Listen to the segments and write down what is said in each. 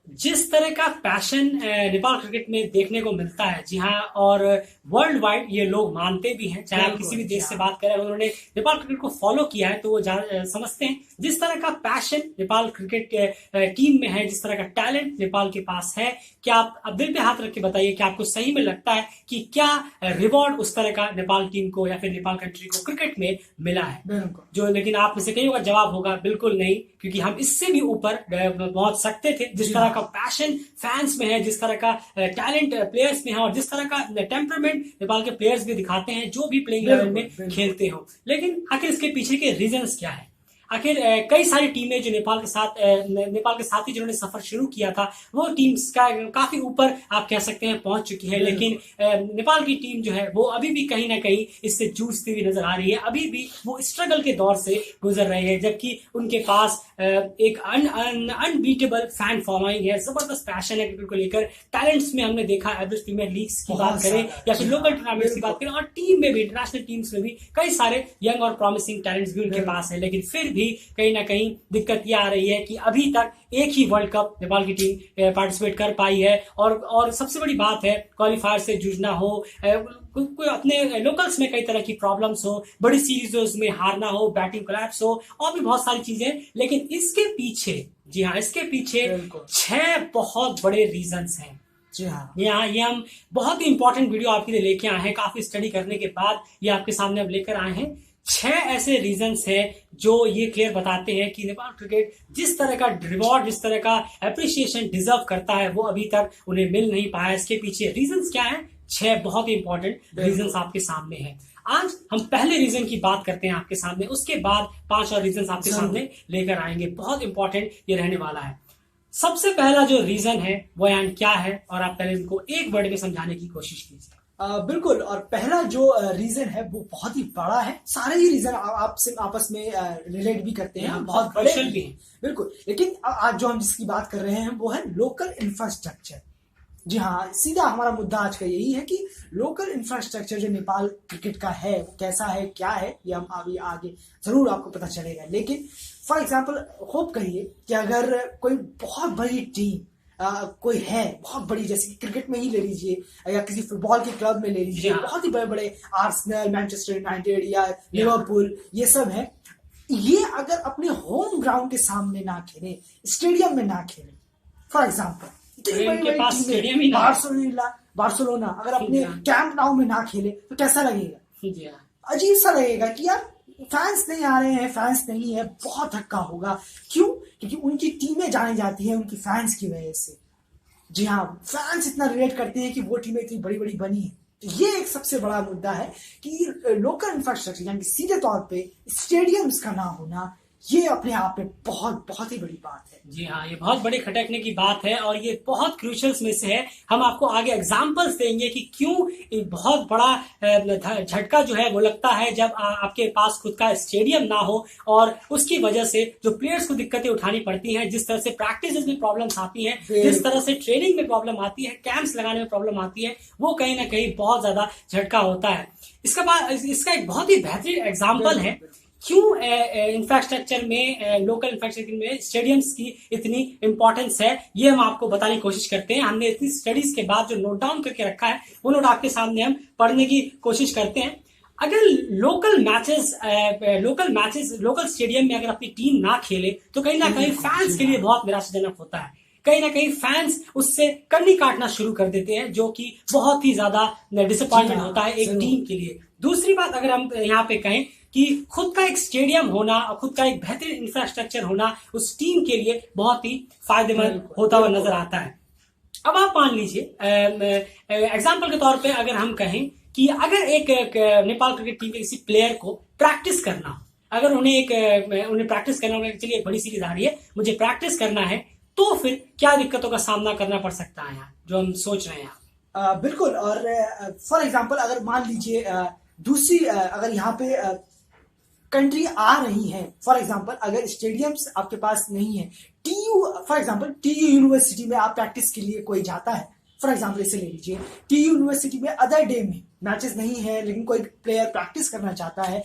जिस तरह का पैशन नेपाल क्रिकेट में देखने को मिलता है, जी हाँ, और वर्ल्ड वाइड ये लोग मानते भी हैं। चाहे आप किसी भी देश से बात करें, उन्होंने नेपाल क्रिकेट को फॉलो किया है तो वो समझते हैं जिस तरह का पैशन नेपाल क्रिकेट टीम में है, जिस तरह का टैलेंट नेपाल के पास है। क्या आप अब दिल पे हाथ रख के बताइए कि आपको सही में लगता है कि क्या रिवॉर्ड उस तरह का नेपाल टीम को या फिर नेपाल कंट्री को क्रिकेट में मिला है? जो लेकिन आप में से कई का जवाब होगा बिल्कुल नहीं, क्योंकि हम इससे भी ऊपर पहुंच सकते थे। जिस तरह का पैशन फैंस में है, जिस तरह का टैलेंट प्लेयर्स में है, और जिस तरह का टेम्परामेंट नेपाल के प्लेयर्स भी दिखाते हैं जो भी प्लेइंग लेवल में खेलते हो। लेकिन आखिर इसके पीछे के रीजंस क्या है? आखिर कई सारी टीमें जो नेपाल के साथ ही जिन्होंने सफर शुरू किया था, वो टीम्स का काफी ऊपर आप कह सकते हैं पहुंच चुकी है। लेकिन नेपाल की टीम जो है वो अभी भी कहीं ना कहीं इससे जूझती हुई नजर आ रही है। अभी भी वो स्ट्रगल के दौर से गुजर रहे हैं, जबकि उनके पास एक अनबीटेबल फैन फॉलोइंग है, जबरदस्त पैशन है क्रिकेट को लेकर। टैलेंट्स में हमने देखा, एवरेज प्रीमियर लीग्स की बात करें या फिर लोकल टूर्नामेंट्स की बात करें, और टीम में भी, इंटरनेशनल टीम्स में भी कई सारे यंग और प्रॉमिसिंग टैलेंट्स भी उनके पास है। लेकिन फिर भी कहीं ना कहीं दिक्कत ये आ रही है कि अभी तक एक ही वर्ल्ड कप नेपाल की टीम पार्टिसिपेट कर पाई है, और सबसे बड़ी बात है क्वालिफायर से जूझना हो, कोई अपने लोकल्स में कई तरह की प्रॉब्लम्स हो, बड़ी सीरीज में हारना हो, बैटिंग कोलैप्स हो, और भी बहुत सारी चीजें। लेकिन इसके पीछे, जी हाँ, इसके पीछे 6 बहुत बड़े रीजंस हैं। जी हाँ, ये हम बहुत ही इंपॉर्टेंट वीडियो आपके लिए लेके आए हैं। काफी स्टडी करने के बाद ये आपके सामने अब लेकर आए हैं। 6 ऐसे रीजंस हैं जो ये क्लियर बताते हैं कि नेपाल क्रिकेट जिस तरह का रिवॉर्ड, जिस तरह का एप्रिसिएशन डिजर्व करता है, वो अभी तक उन्हें मिल नहीं पाया। इसके पीछे रीजंस क्या है? 6 बहुत ही इंपॉर्टेंट रीजंस आपके सामने हैं। आज हम पहले रीजन की बात करते हैं आपके सामने, उसके बाद 5 और रीजंस आपके सामने लेकर आएंगे। बहुत इंपॉर्टेंट ये रहने वाला है। सबसे पहला जो रीजन है वो यान क्या है, और आप पहले इनको एक वर्ड में समझाने की कोशिश कीजिए। बिल्कुल। और पहला जो रीजन है वो बहुत ही बड़ा है। सारे ही रीजन आपसे आपस में रिलेट भी करते हैं, बहुत बड़े भी हैं। बिल्कुल, लेकिन आज जो हम जिसकी बात कर रहे हैं वो है लोकल इंफ्रास्ट्रक्चर। जी हाँ, सीधा हमारा मुद्दा आज का यही है कि लोकल इंफ्रास्ट्रक्चर जो नेपाल क्रिकेट का है वो कैसा है, क्या है, ये हम अभी आगे जरूर आपको पता चलेगा। लेकिन फॉर एग्जाम्पल होप करिए कि अगर कोई बहुत बड़ी टीम कोई है, बहुत बड़ी, जैसे कि क्रिकेट में ही ले लीजिए या किसी फुटबॉल के क्लब में ले लीजिए, बहुत ही बड़े बड़े आर्सेनल, मैनचेस्टर यूनाइटेड या लिवरपूल, ये सब है। ये अगर अपने होम ग्राउंड के सामने ना खेले, स्टेडियम में ना खेले, फॉर एग्जाम्पल बार्सिलोना अगर अपने कैंप नाउ में ना खेले तो कैसा लगेगा? अजीब सा लगेगा कि यार फैंस नहीं आ रहे हैं, फैंस नहीं है, बहुत धक्का होगा। क्यों? क्योंकि उनकी टीमें जानी जाती हैं उनकी फैंस की वजह से। जी हाँ, फैंस इतना रिलेट करते हैं कि वो टीमें इतनी बड़ी बड़ी बनी है। तो ये एक सबसे बड़ा मुद्दा है कि लोकल इंफ्रास्ट्रक्चर, यानी सीधे तौर पे स्टेडियम्स का ना होना, ये अपने आप में बहुत बहुत ही बड़ी बात है। जी हाँ, ये बहुत बड़ी खटकने की बात है, और ये बहुत क्रूशल्स में से है। हम आपको आगे एग्जांपल्स देंगे कि क्यों एक बहुत बड़ा झटका जो है वो लगता है जब आपके पास खुद का स्टेडियम ना हो, और उसकी वजह से जो प्लेयर्स को दिक्कतें उठानी पड़ती हैं, जिस तरह से प्रैक्टिस में प्रॉब्लम्स आती हैं, जिस तरह से ट्रेनिंग में प्रॉब्लम आती है, कैंप्स लगाने में प्रॉब्लम आती है, वो कहीं ना कहीं बहुत ज्यादा झटका होता है। इसका एक बहुत ही बेहतरीन एग्जाम्पल है क्यों इंफ्रास्ट्रक्चर में, लोकल इंफ्रास्ट्रक्चर में स्टेडियम्स की इतनी इंपॉर्टेंस है। ये हम आपको बताने की कोशिश करते हैं। हमने इतनी स्टडीज के बाद जो नोट डाउन करके रखा है वो नोट आपके सामने हम पढ़ने की कोशिश करते हैं। अगर लोकल स्टेडियम में अगर अपनी टीम ना खेले तो कहीं ना कहीं फैंस के लिए बहुत निराशाजनक होता है। कहीं ना कहीं फैंस उससे कन्नी काटना शुरू कर देते हैं, जो कि बहुत ही ज्यादा डिसअपॉइंटमेंट होता है एक टीम के लिए। दूसरी बात, अगर हम यहाँ पे कहें कि खुद का एक स्टेडियम होना और खुद का एक बेहतरीन इंफ्रास्ट्रक्चर होना उस टीम के लिए बहुत ही फायदेमंद होता हुआ नजर आता है। अब आप मान लीजिए एग्जाम्पल के तौर पे अगर हम कहें कि अगर एक नेपाल क्रिकेट टीम के किसी प्लेयर को प्रैक्टिस करना, अगर उन्हें प्रैक्टिस करना होगा, चलिए एक बड़ी सीरीज आ रही है, मुझे प्रैक्टिस करना है, तो फिर क्या दिक्कतों का सामना करना पड़ सकता है यहाँ, जो हम सोच रहे हैं। बिल्कुल। और फॉर एग्जाम्पल अगर मान लीजिए दूसरी अगर यहाँ पे कंट्री आ रही है, फॉर एग्जाम्पल अगर स्टेडियम्स आपके पास नहीं है, फॉर एग्जाम्पल टीयू यूनिवर्सिटी में आप प्रैक्टिस के लिए कोई जाता है, फॉर एग्जाम्पल इसे ले लीजिए, टीयू यूनिवर्सिटी में अदर डे में मैचेस नहीं है, लेकिन कोई प्लेयर प्रैक्टिस करना चाहता है,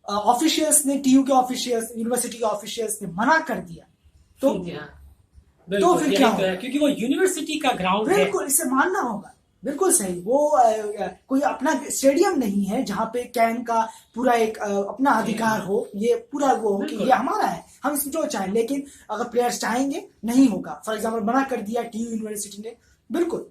ऑफिशियल्स ने, टीयू के ऑफिशियल्स, यूनिवर्सिटी के ऑफिशियल्स ने मना कर दिया, तो तो फिर क्या होगा? क्योंकि वो यूनिवर्सिटी का ग्राउंड है। बिल्कुल, इसे मानना होगा। बिल्कुल सही। वो कोई अपना स्टेडियम नहीं है जहां पे कैन का पूरा एक अपना अधिकार हो, ये पूरा वो हो कि ये हमारा है, हम इसमें जो चाहें। लेकिन अगर प्लेयर्स चाहेंगे नहीं होगा। फॉर एग्जाम्पल मना कर दिया टी यूनिवर्सिटी ने। बिल्कुल।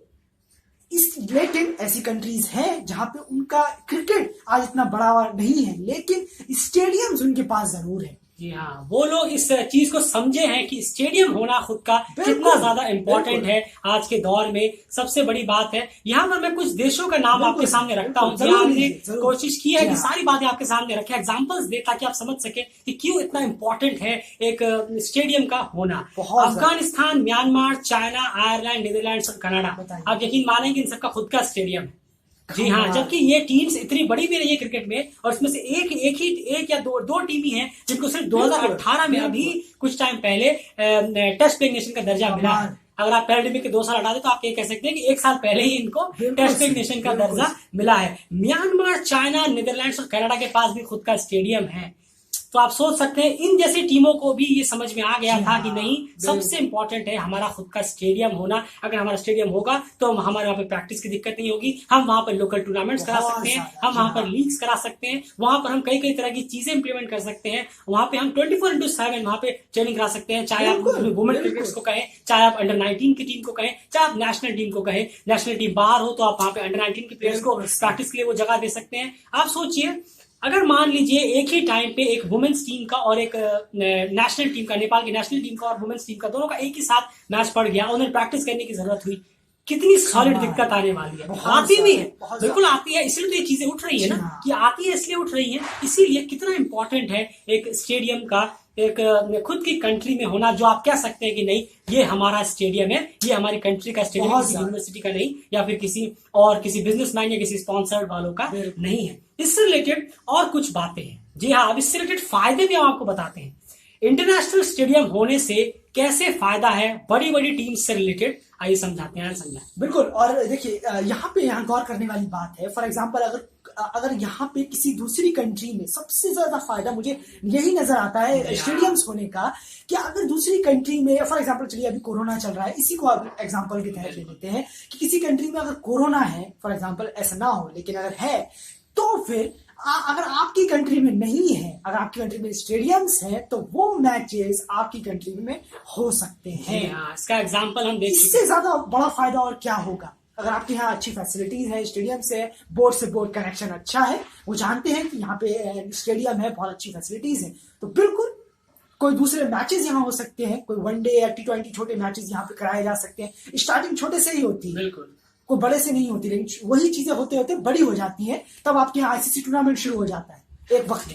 लेकिन ऐसी कंट्रीज हैं जहां पे उनका क्रिकेट आज इतना बढ़ावा नहीं है, लेकिन स्टेडियम्स उनके पास जरूर है। जी हाँ, वो लोग इस चीज को समझे हैं कि स्टेडियम होना खुद का कितना ज्यादा इम्पोर्टेंट है आज के दौर में। सबसे बड़ी बात है, यहाँ पर मैं कुछ देशों का नाम आपके सामने रखता हूँ जहाँ हमने कोशिश की है कि सारी बातें आपके सामने रखे, एग्जांपल्स दे, ताकि आप समझ सके कि क्यों इतना इम्पोर्टेंट है एक स्टेडियम का होना। Afghanistan, Myanmar, China, Ireland, Netherland और कनाडा, आप यकीन मानेंगे इन सबका खुद का स्टेडियम है। जी हाँ, जबकि ये टीम्स इतनी बड़ी भी नहीं है क्रिकेट में, और इसमें से एक या दो टीम ही है जिनको सिर्फ 2018 में, अभी कुछ टाइम पहले टेस्ट प्लेइंग नेशन का दर्जा मिला है। अगर आप पैराडमिक के 2 साल हटा दे तो आप ये कह सकते हैं कि 1 साल पहले ही इनको टेस्ट प्लेइंग नेशन का दर्जा मिला है। म्यांमार, चाइना, नीदरलैंड्स और कनाडा के पास भी खुद का स्टेडियम है। तो आप सोच सकते हैं इन जैसी टीमों को भी ये समझ में आ गया था कि नहीं, सबसे इंपॉर्टेंट है हमारा खुद का स्टेडियम होना। अगर हमारा स्टेडियम होगा तो हमारे वहां पे प्रैक्टिस की दिक्कत नहीं होगी, हम वहां पर लोकल टूर्नामेंट्स करा सकते हैं, हम वहां पर लीग्स करा सकते हैं, वहां पर हम कई कई तरह की चीजें इंप्लीमेंट कर सकते हैं। वहां पे हम 24/7 वहां पे ट्रेनिंग करा सकते हैं, चाहे आप वुमेन क्रिकेट को कहें, चाहे आप अंडर 19 की टीम को कहें, चाहे आप नेशनल टीम को कहें। नेशनल टीम बाहर हो तो आप वहां पे अंडर 19 के प्लेयर्स को प्रैक्टिस के लिए वो जगह दे सकते हैं। आप सोचिए, अगर मान लीजिए एक ही टाइम पे एक वुमेन्स टीम का और एक नेशनल टीम का, नेपाल की नेशनल टीम का और वुमेन्स टीम का, दोनों का एक ही साथ मैच पड़ गया, उन्हें प्रैक्टिस करने की जरूरत हुई, कितनी सॉलिड दिक्कत आने वाली है। आती भी है, बिल्कुल आती है, इसलिए तो ये चीजें उठ रही है ना, कि आती है इसलिए उठ रही है। इसीलिए कितना इंपॉर्टेंट है एक स्टेडियम का एक खुद की कंट्री में होना, जो आप कह सकते हैं कि नहीं ये हमारा स्टेडियम है, ये हमारी कंट्री का स्टेडियम, किसी यूनिवर्सिटी का नहीं, या फिर किसी बिजनेसमैन या किसी स्पॉन्सर्ड वालों का नहीं है। इससे रिलेटेड और कुछ बातें हैं। जी हाँ, अब इससे रिलेटेड फायदे भी हम आपको बताते हैं। इंटरनेशनल स्टेडियम होने से कैसे फायदा है बड़ी बड़ी टीम से रिलेटेड, आइए समझाते हैं। समझा बिल्कुल। और देखिए यहाँ गौर करने वाली बात है। फॉर एग्जांपल अगर यहाँ पे किसी दूसरी कंट्री में सबसे ज्यादा फायदा मुझे यही नजर आता है स्टेडियम्स होने का, कि अगर दूसरी कंट्री में फॉर एग्जांपल, चलिए अभी कोरोना चल रहा है, इसी को आप एग्जांपल के तहत ले लेते हैं कि किसी कंट्री में अगर कोरोना है, फॉर एग्जांपल ऐसा ना हो, लेकिन अगर है तो फिर अगर आपकी कंट्री में नहीं है, अगर आपकी कंट्री में स्टेडियम्स है, तो वो मैचेस आपकी कंट्री में हो सकते हैं। इसका एग्जांपल हम देख, इससे ज्यादा बड़ा फायदा और क्या होगा। अगर आपके यहाँ अच्छी फैसिलिटीज है, स्टेडियम से बोर्ड से बोर्ड कनेक्शन अच्छा है, वो जानते हैं कि यहाँ पे स्टेडियम है, बहुत अच्छी फैसिलिटीज है, तो बिल्कुल कोई दूसरे मैचेस यहाँ हो सकते हैं, कोई वनडे या T20 छोटे मैचेस यहाँ पे कराए जा सकते हैं। स्टार्टिंग छोटे से ही होती है, बिल्कुल कोई बड़े से नहीं होती, लेकिन वही चीजें होते होते बड़ी हो जाती हैं, तब आपके यहाँ ICC टूर्नामेंट शुरू हो जाता है एक वक्त।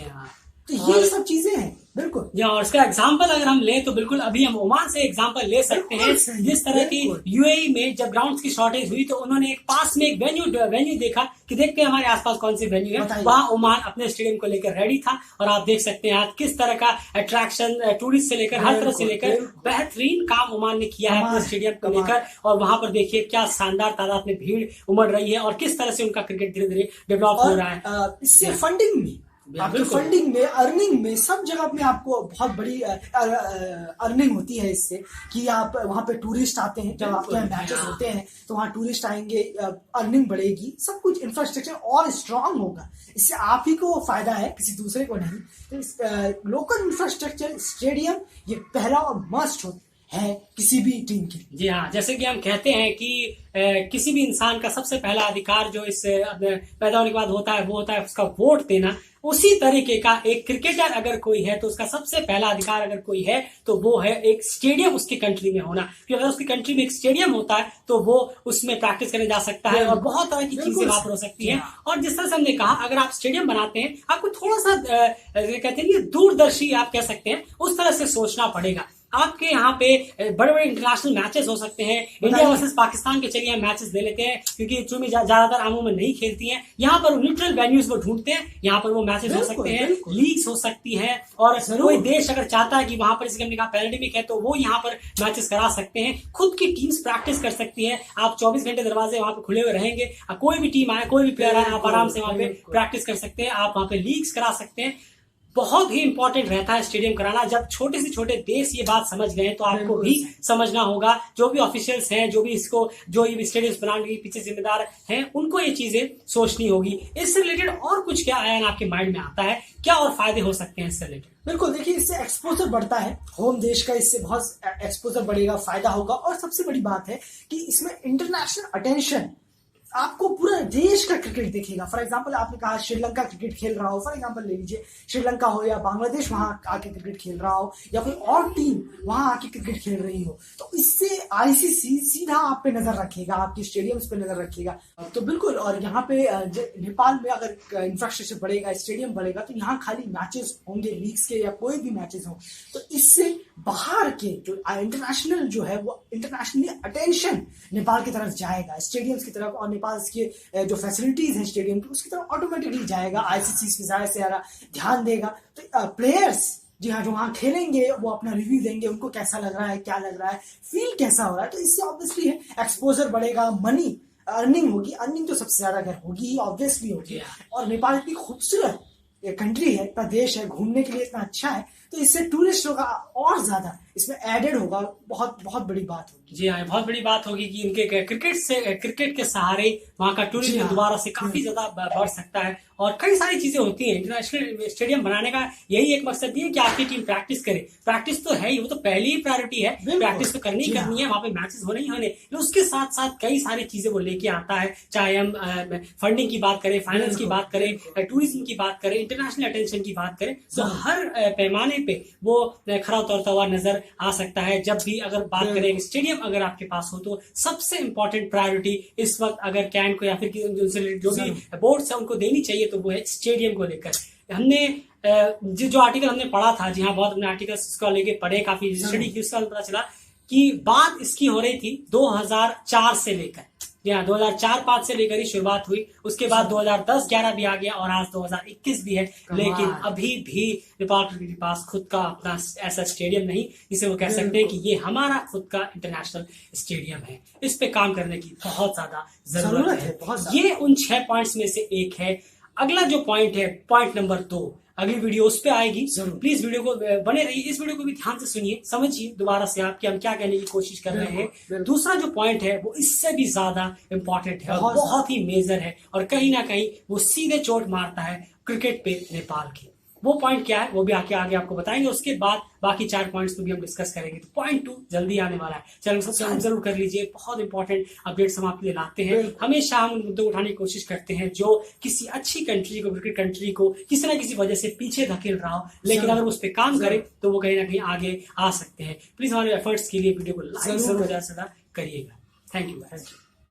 तो ये सब चीजें हैं। बिल्कुल। और इसका एग्जांपल अगर हम लें तो बिल्कुल अभी हम ओमान से एग्जांपल ले सकते हैं। जिस तरह की यूएई में जब ग्राउंड्स की शॉर्टेज हुई तो उन्होंने एक पास में एक वेन्यू देखा कि देखते हैं हमारे आसपास कौन सी वेन्यू है, वहां ओमान अपने स्टेडियम को लेकर रेडी था। और आप देख सकते हैं आज किस तरह का अट्रैक्शन, टूरिस्ट से लेकर हर तरह से लेकर बेहतरीन काम ओमान ने किया है अपने स्टेडियम को लेकर। और वहां पर देखिए क्या शानदार तादाद में भीड़ उमड़ रही है और किस तरह से उनका क्रिकेट धीरे धीरे डेवलप हो रहा है। इससे फंडिंग में, आपकी फंडिंग में, अर्निंग में, सब जगह में आपको बहुत बड़ी अर्निंग होती है इससे, कि आप वहां पे टूरिस्ट आते हैं, जब आपके यहाँ मैचेस होते हैं तो वहां टूरिस्ट आएंगे, अर्निंग बढ़ेगी, सब कुछ इंफ्रास्ट्रक्चर और स्ट्रांग होगा। इससे आप ही को फायदा है, किसी दूसरे को नहीं। तो लोकल इंफ्रास्ट्रक्चर, स्टेडियम, ये पहला और मस्ट है किसी भी टीम के। जी हाँ, जैसे कि हम कहते हैं कि किसी भी इंसान का सबसे पहला अधिकार जो इस पैदा होने के बाद होता है वो होता है उसका वोट देना। उसी तरीके का एक क्रिकेटर अगर कोई है तो उसका सबसे पहला अधिकार अगर कोई है तो वो है एक स्टेडियम उसकी कंट्री में होना। क्योंकि अगर उसकी कंट्री में एक स्टेडियम होता है तो वो उसमें प्रैक्टिस करने जा सकता है और बहुत तरह की चीजें वहां पर हो सकती हैं। और जिस तरह से हमने कहा, अगर आप स्टेडियम बनाते हैं आपको थोड़ा सा कहते हैं दूरदर्शी आप कह सकते हैं, उस तरह से सोचना पड़ेगा। आपके यहाँ पे बड़े बड़े इंटरनेशनल मैचेस हो सकते हैं। इंडिया वर्सेस पाकिस्तान के चलिए हम मैचेस ले लेते हैं, क्योंकि चूंकि ज्यादातर आमों में नहीं खेलती हैं, यहाँ पर न्यूट्रल वेन्यूज वो ढूंढते हैं, यहाँ पर वो मैचेस हो सकते हैं, लीग्स हो सकती है। और कोई देश अगर चाहता है कि वहां पर, जैसे हमने कहा पैंडेमिक है, तो वो यहाँ पर मैचेस करा सकते हैं। खुद की टीम्स प्रैक्टिस कर सकती है। आप 24 घंटे दरवाजे वहां पर खुले हुए रहेंगे, कोई भी टीम आए, कोई भी प्लेयर आए, आप आराम से वहां पे प्रैक्टिस कर सकते हैं, आप वहां पे लीग्स करा सकते हैं। बहुत ही इंपॉर्टेंट रहता है स्टेडियम कराना। जब छोटे से छोटे देश ये बात समझ गए तो आपको भी समझना होगा, जो भी ऑफिशियल्स हैं, जो ये स्टेडियम बनाने के पीछे जिम्मेदार हैं, उनको ये चीजें सोचनी होगी। इससे रिलेटेड और कुछ क्या आया आपके माइंड में आता है, क्या और फायदे हो सकते हैं इससे रिलेटेड? बिल्कुल, देखिए इससे एक्सपोजर बढ़ता है, होम देश का इससे बहुत एक्सपोजर बढ़ेगा, फायदा होगा। और सबसे बड़ी बात है कि इसमें इंटरनेशनल अटेंशन, आपको पूरा देश का क्रिकेट देखेगा। फॉर एग्जांपल आपने कहा श्रीलंका क्रिकेट खेल रहा हो, फॉर एग्जांपल ले लीजिए श्रीलंका हो या बांग्लादेश वहां आके क्रिकेट खेल रहा हो, या कोई और टीम वहां आके क्रिकेट खेल रही हो, तो इससे आईसीसी सीधा आप पे नजर रखेगा, आपके स्टेडियम्स पे नजर रखेगा। तो बिल्कुल, और यहाँ पे नेपाल में अगर इंफ्रास्ट्रक्चर बढ़ेगा, स्टेडियम बढ़ेगा, तो यहाँ खाली मैचेस होंगे लीग्स के या कोई भी मैचेस हो, तो इससे बाहर के जो इंटरनेशनल जो है वो इंटरनेशनली अटेंशन नेपाल की तरफ जाएगा, स्टेडियम्स की तरफ, और नेपाल के जो फैसिलिटीज है स्टेडियम की उसकी तरफ ऑटोमेटिकली जाएगा। आईसीसी इसमें ज्यादा से ज्यादा ध्यान देगा। तो प्लेयर्स जी हाँ जो वहां खेलेंगे वो अपना रिव्यू देंगे, उनको कैसा लग रहा है, क्या लग रहा है, फील कैसा हो रहा है। तो इससे ऑब्वियसली है एक्सपोजर बढ़ेगा, मनी अर्निंग होगी। अर्निंग तो सबसे ज्यादा अगर होगी ऑब्वियसली होगी। और नेपाल इतनी खूबसूरत कंट्री है, इतना देश है, घूमने के लिए इतना अच्छा है, तो इससे टूरिस्टों का और ज्यादा इसमें एडेड होगा। बहुत बहुत बड़ी बात होगी। जी हाँ, बहुत बड़ी बात होगी कि इनके क्रिकेट के सहारे वहाँ का टूरिज्म दोबारा से काफी ज्यादा बढ़ सकता है। और कई सारी चीजें होती हैं। इंटरनेशनल स्टेडियम बनाने का यही एक मकसद भी है कि आपकी टीम प्रैक्टिस करे। प्रैक्टिस तो है ही, वो तो पहली ही प्रायोरिटी है, प्रैक्टिस तो करनी है, वहाँ पे मैचेस होने ही होने। लेकिन उसके साथ साथ कई सारी चीजें वो लेके आता है, चाहे हम फंडिंग की बात करें, फाइनेंस की बात करें, टूरिज्म की बात करें, इंटरनेशनल अटेंशन की बात करें, तो हर पैमाने पे वो खरा उतरता हुआ नजर आ सकता है। जब भी अगर बात करें स्टेडियम अगर आपके पास हो, तो सबसे इंपॉर्टेंट प्रायोरिटी इस वक्त अगर कैन को या फिर जो भी बोर्ड्स है उनको देनी चाहिए, तो वो है स्टेडियम को लेकर। हमने जो आर्टिकल हमने पढ़ा था, जी हाँ बहुत हमने आर्टिकल्स इसको लेके पढ़े, काफी स्टडी की, उसका पता चला कि बात इसकी हो रही थी 2004 से लेकर, जी हाँ 2004-05 से लेकर ही शुरुआत हुई। उसके बाद 2010-11 भी आ गया और आज 2021 भी है। लेकिन अभी भी नेपाल के पास खुद का अपना ऐसा स्टेडियम नहीं जिसे वो कह सकते हैं कि ये हमारा खुद का इंटरनेशनल स्टेडियम है। इस पे काम करने की बहुत ज्यादा जरूरत है। ये उन 6 पॉइंट्स में से एक है। अगला जो पॉइंट है, पॉइंट नंबर 2, अगली वीडियो उस पे आएगी। प्लीज वीडियो को बने रहिए, इस वीडियो को भी ध्यान से सुनिए, समझिए दोबारा से आप कि हम क्या कहने की कोशिश कर रहे हैं। दूसरा जो पॉइंट है वो इससे भी ज्यादा इंपॉर्टेंट है और बहुत ही मेजर है, और कहीं ना कहीं वो सीधे चोट मारता है क्रिकेट पे नेपाल की। वो पॉइंट क्या है वो भी आगे आपको बताएंगे। उसके बाद बाकी 4 पॉइंट्स पे भी हम डिस्कस करेंगे। तो पॉइंट 2 जल्दी आने वाला है, चैनल को सब्सक्राइब जरूर कर लीजिए। बहुत इंपॉर्टेंट अपडेट्स हम आपके लिए लाते हैं। हमेशा हम उन मुद्दों उठाने की कोशिश करते हैं जो किसी अच्छी कंट्री को, क्रिकेट कंट्री को किसी ना किसी वजह से पीछे धकेल रहा हो, लेकिन अगर उस पर काम करे तो वो कहीं ना कहीं आगे आ सकते हैं। प्लीज हमारे एफर्ट्स के लिए वीडियो को लाइक जरूर करिएगा। Thank you.